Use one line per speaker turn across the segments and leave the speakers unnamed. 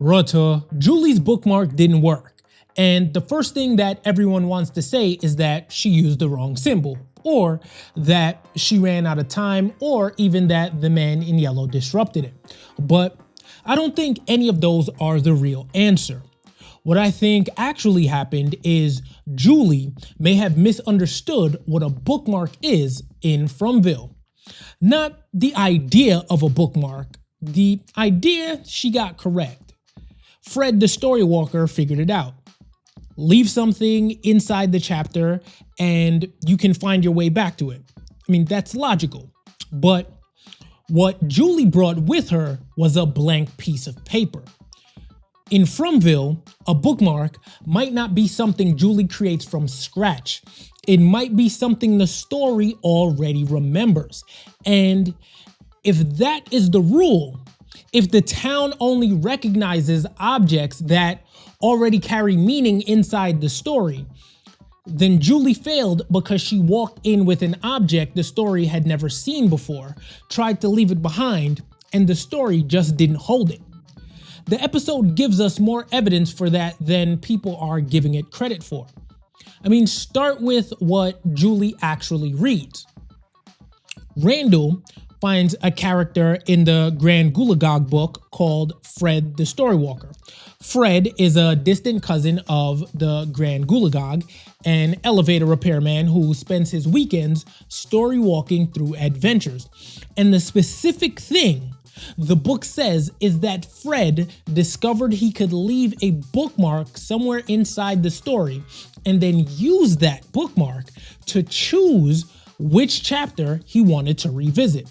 Rawteur, Julie's bookmark didn't work. And the first thing that everyone wants to say is that she used the wrong symbol, or that she ran out of time, or even that the man in yellow disrupted it. But I don't think any of those are the real answer. What I think actually happened is Julie may have misunderstood what a bookmark is in Fromville. Not the idea of a bookmark, the idea she got correct. Fred the storywalker figured it out. Leave something inside the chapter and you can find your way back to it. I mean, that's logical. But what Julie brought with her was a blank piece of paper. In Fromville, a bookmark might not be something Julie creates from scratch. It might be something the story already remembers. And if that is the rule, if the town only recognizes objects that already carry meaning inside the story, then Julie failed because she walked in with an object the story had never seen before, tried to leave it behind, and the story just didn't hold it. The episode gives us more evidence for that than people are giving it credit for. I mean, start with what Julie actually reads. Randall finds a character in the Grand Gulagog book called Fred the Storywalker. Fred is a distant cousin of the Grand Gulagog, an elevator repairman who spends his weekends storywalking through adventures. And the specific thing the book says is that Fred discovered he could leave a bookmark somewhere inside the story and then use that bookmark to choose which chapter he wanted to revisit.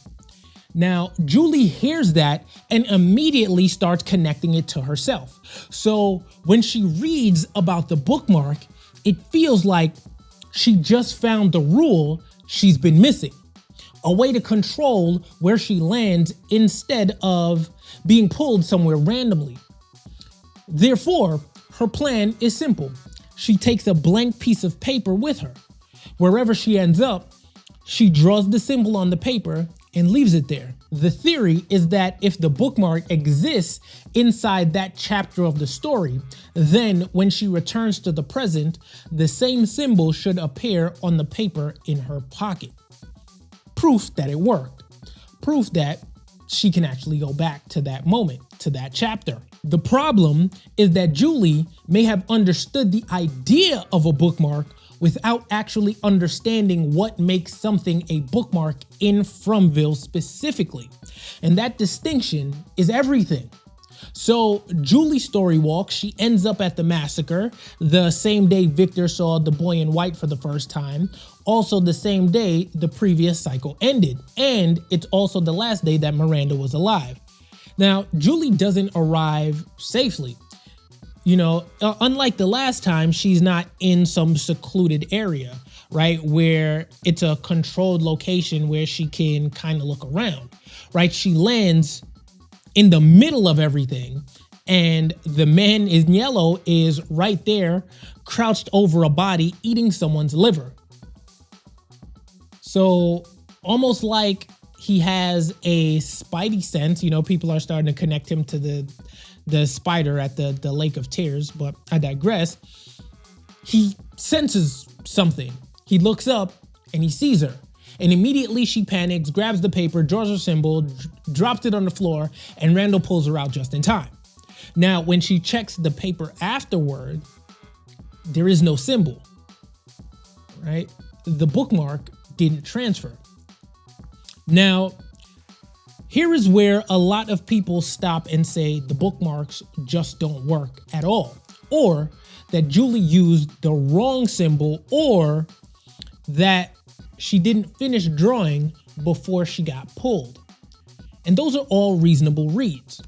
Now, Julie hears that and immediately starts connecting it to herself. So when she reads about the bookmark, it feels like she just found the rule she's been missing. A way to control where she lands instead of being pulled somewhere randomly. Therefore, her plan is simple. She takes a blank piece of paper with her. Wherever she ends up, she draws the symbol on the paper and leaves it there. The theory is that if the bookmark exists inside that chapter of the story, then when she returns to the present, the same symbol should appear on the paper in her pocket. Proof that it worked. Proof that she can actually go back to that moment, to that chapter. The problem is that Julie may have understood the idea of a bookmark without actually understanding what makes something a bookmark in Fromville specifically. And that distinction is everything. So Julie storywalks, she ends up at the massacre, the same day Victor saw the boy in white for the first time, also the same day the previous cycle ended, and it's also the last day that Miranda was alive. Now, Julie doesn't arrive safely. You know, unlike the last time, she's not in some secluded area, right? Where it's a controlled location where she can kind of look around, right? She lands in the middle of everything, and the man in yellow is right there, crouched over a body, eating someone's liver. So almost like he has a spidey sense, you know, people are starting to connect him to the spider at the Lake of Tears, but I digress. He senses something. He looks up and he sees her. And immediately she panics, grabs the paper, draws her symbol, drops it on the floor, and Randall pulls her out just in time. Now, when she checks the paper afterward, there is no symbol, right? The bookmark didn't transfer. Now, here is where a lot of people stop and say the bookmarks just don't work at all, or that Julie used the wrong symbol, or that she didn't finish drawing before she got pulled. And those are all reasonable reads,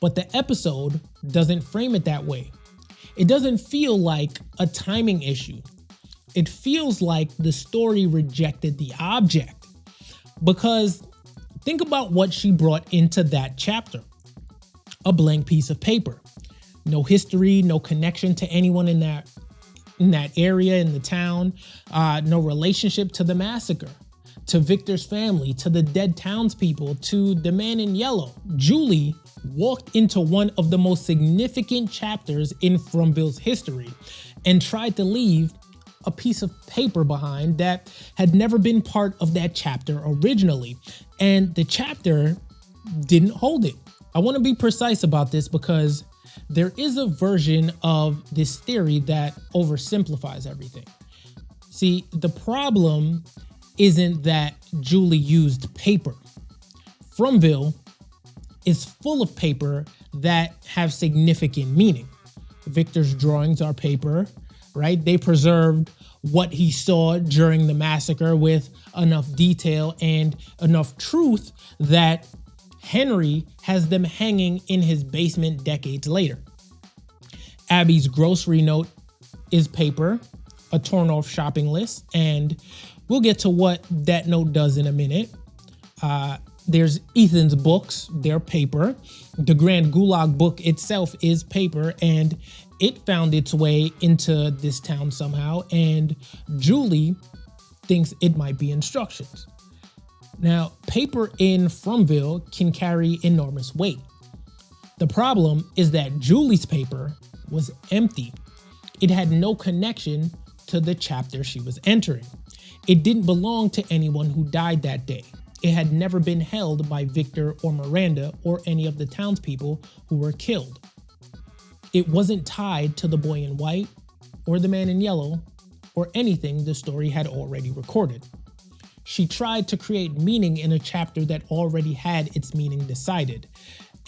but the episode doesn't frame it that way. It doesn't feel like a timing issue. It feels like the story rejected the object, because think about what she brought into that chapter. A blank piece of paper. No history, no connection to anyone in that area, in the town, no relationship to the massacre, to Victor's family, to the dead townspeople, to the man in yellow. Julie walked into one of the most significant chapters in Fromville's history and tried to leave a piece of paper behind that had never been part of that chapter originally. And the chapter didn't hold it. I want to be precise about this because there is a version of this theory that oversimplifies everything. See, the problem isn't that Julie used paper. Fromville is full of paper that have significant meaning. Victor's drawings are paper, right? They preserved what he saw during the massacre with enough detail and enough truth that Henry has them hanging in his basement decades later. Abby's grocery note is paper, a torn off shopping list, and we'll get to what that note does in a minute. There's Ethan's books, they're paper. The Grand Gulag book itself is paper, and it found its way into this town somehow, and Julie thinks it might be instructions. Now, paper in Fromville can carry enormous weight. The problem is that Julie's paper was empty. It had no connection to the chapter she was entering. It didn't belong to anyone who died that day. It had never been held by Victor or Miranda or any of the townspeople who were killed. It wasn't tied to the boy in white or the man in yellow or anything the story had already recorded. She tried to create meaning in a chapter that already had its meaning decided,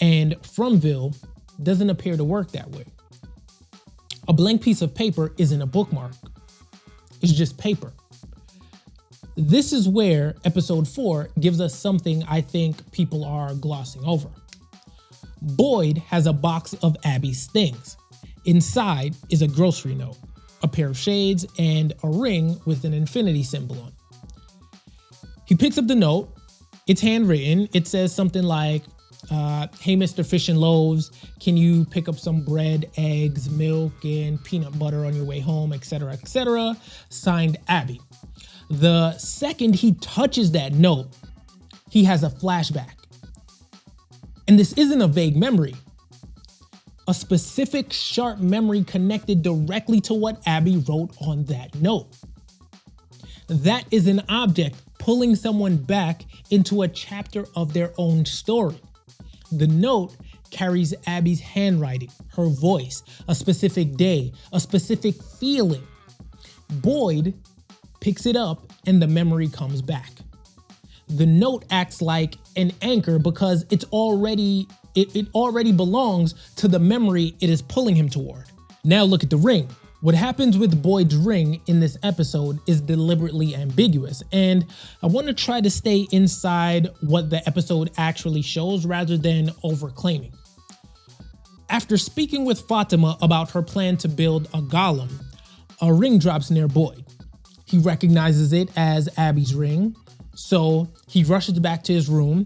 and Fromville doesn't appear to work that way. A blank piece of paper isn't a bookmark. It's just paper. This is where episode 4 gives us something I think people are glossing over. Boyd has a box of Abby's things. Inside is a grocery note, a pair of shades, and a ring with an infinity symbol on it. He picks up the note. It's handwritten. It says something like, hey, Mr. Fish and Loaves, can you pick up some bread, eggs, milk, and peanut butter on your way home, etc., etc. Signed, Abby. The second he touches that note, he has a flashback. And this isn't a vague memory. A specific sharp memory connected directly to what Abby wrote on that note. That is an object pulling someone back into a chapter of their own story. The note carries Abby's handwriting, her voice, a specific day, a specific feeling. Boyd picks it up and the memory comes back. The note acts like an anchor because it already belongs to the memory it is pulling him toward. Now look at the ring. What happens with Boyd's ring in this episode is deliberately ambiguous, and I want to try to stay inside what the episode actually shows rather than overclaiming. After speaking with Fatima about her plan to build a golem, a ring drops near Boyd. He recognizes it as Abby's ring, so he rushes back to his room,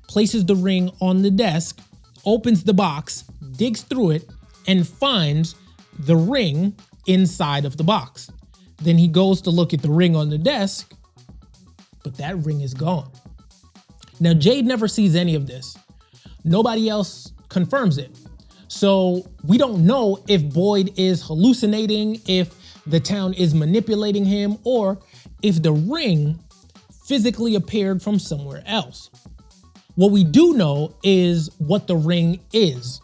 places the ring on the desk, opens the box, digs through it, and finds the ring inside of the box. Then he goes to look at the ring on the desk, but that ring is gone. Now, Jade never sees any of this. Nobody else confirms it. So we don't know if Boyd is hallucinating, if the town is manipulating him, or if the ring physically appeared from somewhere else. What we do know is what the ring is.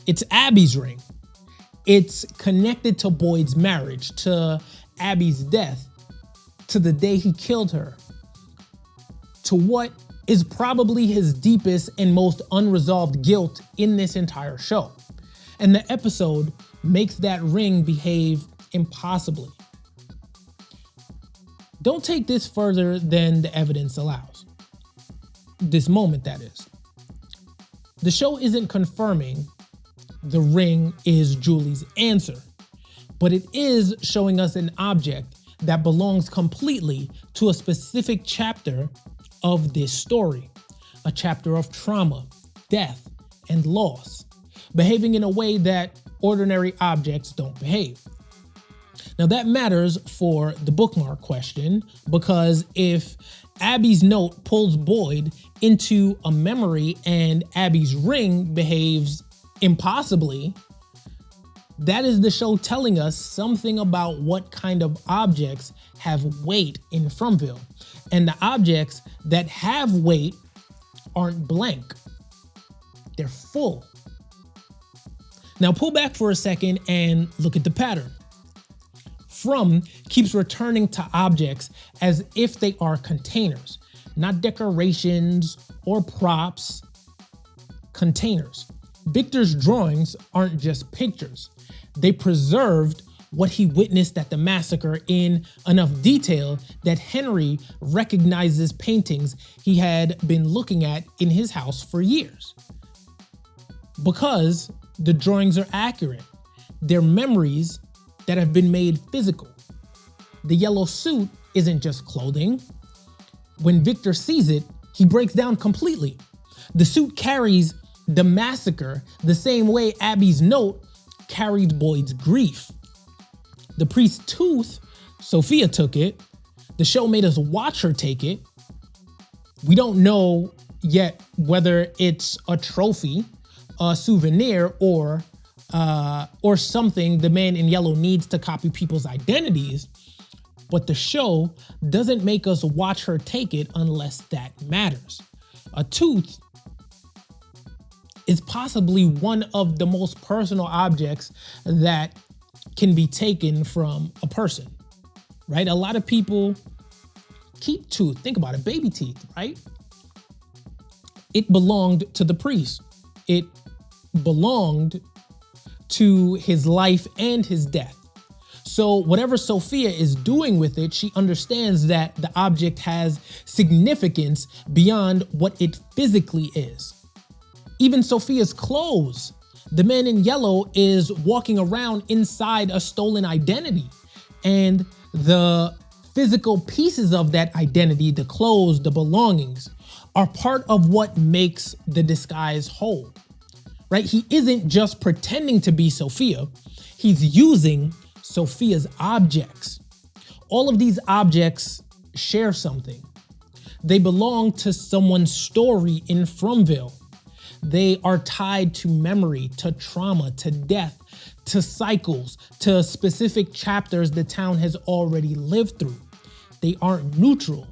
It's Abby's ring. It's connected to Boyd's marriage, to Abby's death, to the day he killed her, to what is probably his deepest and most unresolved guilt in this entire show. And the episode makes that ring behave impossibly. Don't take this further than the evidence allows. This moment, that is. The show isn't confirming the ring is Julie's answer, but it is showing us an object that belongs completely to a specific chapter of this story, a chapter of trauma, death, and loss, behaving in a way that ordinary objects don't behave. Now that matters for the bookmark question, because if Abby's note pulls Boyd into a memory and Abby's ring behaves impossibly, that is the show telling us something about what kind of objects have weight in Fromville. And the objects that have weight aren't blank. They're full. Now pull back for a second and look at the pattern. From keeps returning to objects as if they are containers, not decorations or props, containers. Victor's drawings aren't just pictures. They preserved what he witnessed at the massacre in enough detail that Henry recognizes paintings he had been looking at in his house for years. Because the drawings are accurate, they're memories that have been made physical. The yellow suit isn't just clothing. When Victor sees it, he breaks down completely. The suit carries the massacre the same way Abby's note carried Boyd's grief. The priest's tooth, Sophia took it. The show made us watch her take it. We don't know yet whether it's a trophy, a souvenir, or something the man in yellow needs to copy people's identities. But the show doesn't make us watch her take it unless that matters. A tooth is possibly one of the most personal objects that can be taken from a person, right? A lot of people keep tooth. Think about it, baby teeth, right? It belonged to the priest. It belonged to his life and his death. So whatever Sophia is doing with it, she understands that the object has significance beyond what it physically is. Even Sophia's clothes. The man in yellow is walking around inside a stolen identity, and the physical pieces of that identity, the clothes, the belongings, are part of what makes the disguise whole, right? He isn't just pretending to be Sophia, he's using Sophia's objects. All of these objects share something. They belong to someone's story in Fromville. They are tied to memory, to trauma, to death, to cycles, to specific chapters the town has already lived through. They aren't neutral,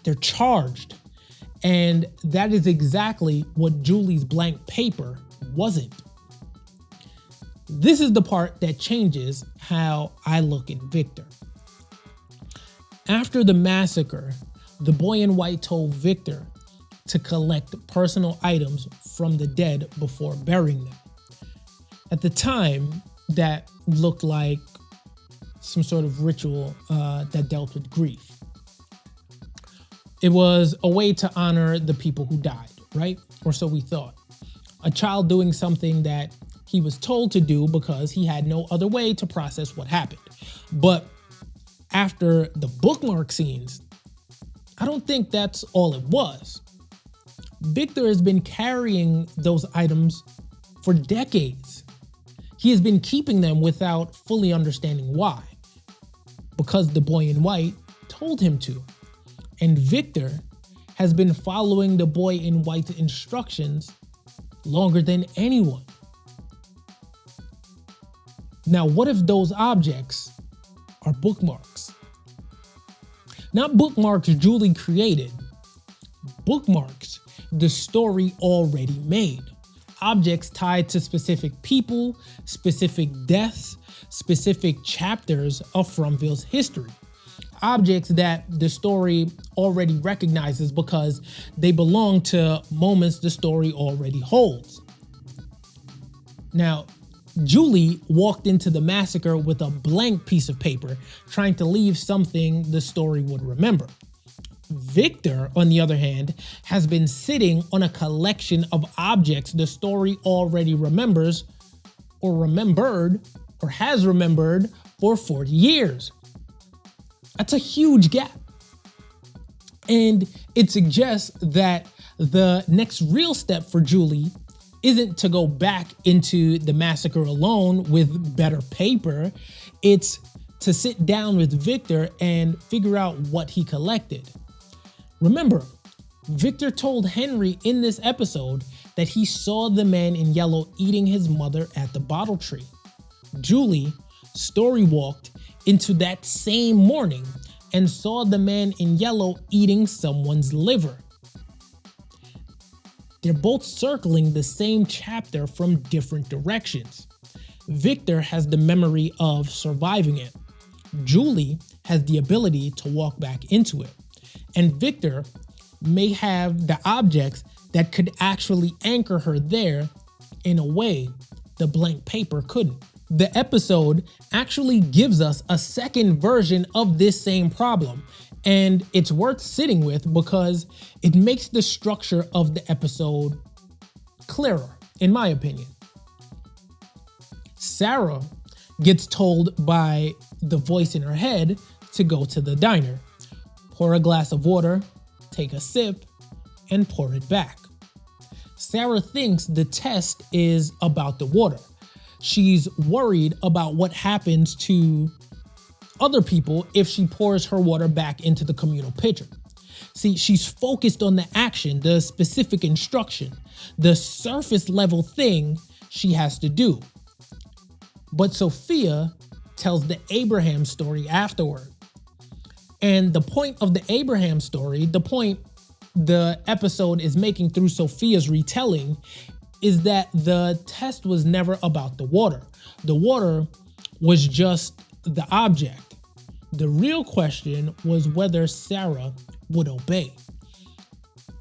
they're charged. And that is exactly what Julie's blank paper wasn't. This is the part that changes how I look at Victor. After the massacre, the boy in white told Victor to collect personal items from the dead before burying them. At the time, that looked like some sort of ritual that dealt with grief. It was a way to honor the people who died, right? Or so we thought. A child doing something that he was told to do because he had no other way to process what happened. But after the bookmark scenes, I don't think that's all it was. Victor has been carrying those items for decades. He has been keeping them without fully understanding why. Because the boy in white told him to. And Victor has been following the boy in white's instructions longer than anyone. Now, what if those objects are bookmarks? Not bookmarks Julie created, bookmarks the story already made. Objects tied to specific people, specific deaths, specific chapters of Fromville's history. Objects that the story already recognizes because they belong to moments the story already holds. Now, Julie walked into the massacre with a blank piece of paper, trying to leave something the story would remember. Victor, on the other hand, has been sitting on a collection of objects the story already remembers, or remembered, or has remembered for 40 years. That's a huge gap. And it suggests that the next real step for Julie isn't to go back into the massacre alone with better paper. It's to sit down with Victor and figure out what he collected. Remember, Victor told Henry in this episode that he saw the man in yellow eating his mother at the bottle tree. Julie storywalked into that same morning and saw the man in yellow eating someone's liver. They're both circling the same chapter from different directions. Victor has the memory of surviving it. Julie has the ability to walk back into it. And Victor may have the objects that could actually anchor her there in a way the blank paper couldn't. The episode actually gives us a second version of this same problem, and it's worth sitting with because it makes the structure of the episode clearer, in my opinion. Sarah gets told by the voice in her head to go to the diner, pour a glass of water, take a sip, and pour it back. Sarah thinks the test is about the water. She's worried about what happens to other people if she pours her water back into the communal pitcher. See, she's focused on the action, the specific instruction, the surface level thing she has to do. But Sophia tells the Abraham story afterward. And the point of the Abraham story, the point the episode is making through Sophia's retelling, is that the test was never about the water. The water was just the object. The real question was whether Sarah would obey,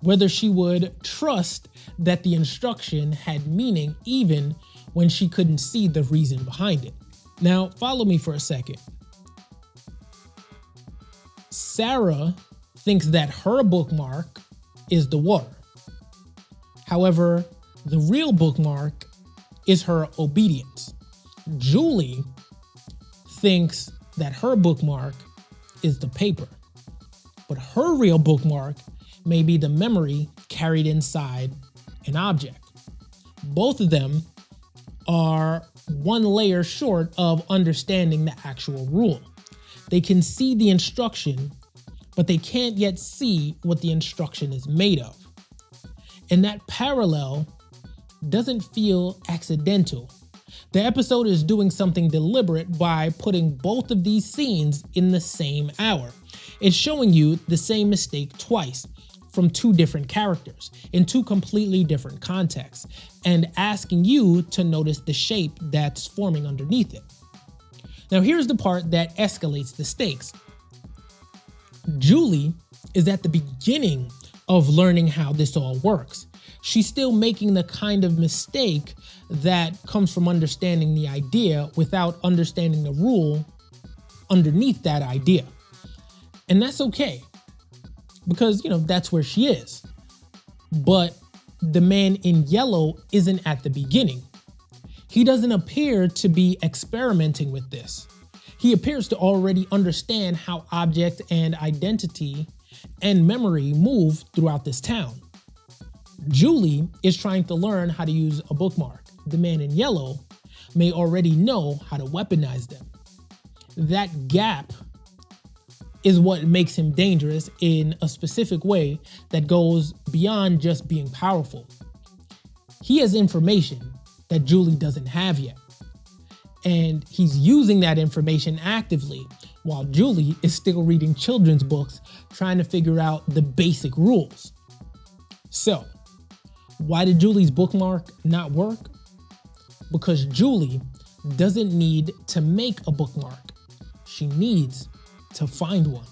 whether she would trust that the instruction had meaning even when she couldn't see the reason behind it. Now, follow me for a second. Sarah thinks that her bookmark is the water. However, the real bookmark is her obedience. Julie thinks that her bookmark is the paper, but her real bookmark may be the memory carried inside an object. Both of them are one layer short of understanding the actual rule. They can see the instruction, but they can't yet see what the instruction is made of. And that parallel doesn't feel accidental. The episode is doing something deliberate by putting both of these scenes in the same hour. It's showing you the same mistake twice from two different characters in two completely different contexts and asking you to notice the shape that's forming underneath it. Now, here's the part that escalates the stakes. Julie is at the beginning of learning how this all works. She's still making the kind of mistake that comes from understanding the idea without understanding the rule underneath that idea. And that's okay, because, that's where she is. But the man in yellow isn't at the beginning. He doesn't appear to be experimenting with this. He appears to already understand how object and identity and memory move throughout this town. Julie is trying to learn how to use a bookmark. The man in yellow may already know how to weaponize them. That gap is what makes him dangerous in a specific way that goes beyond just being powerful. He has information that Julie doesn't have yet, and he's using that information actively while Julie is still reading children's books trying to figure out the basic rules. So, why did Julie's bookmark not work? Because Julie doesn't need to make a bookmark. She needs to find one.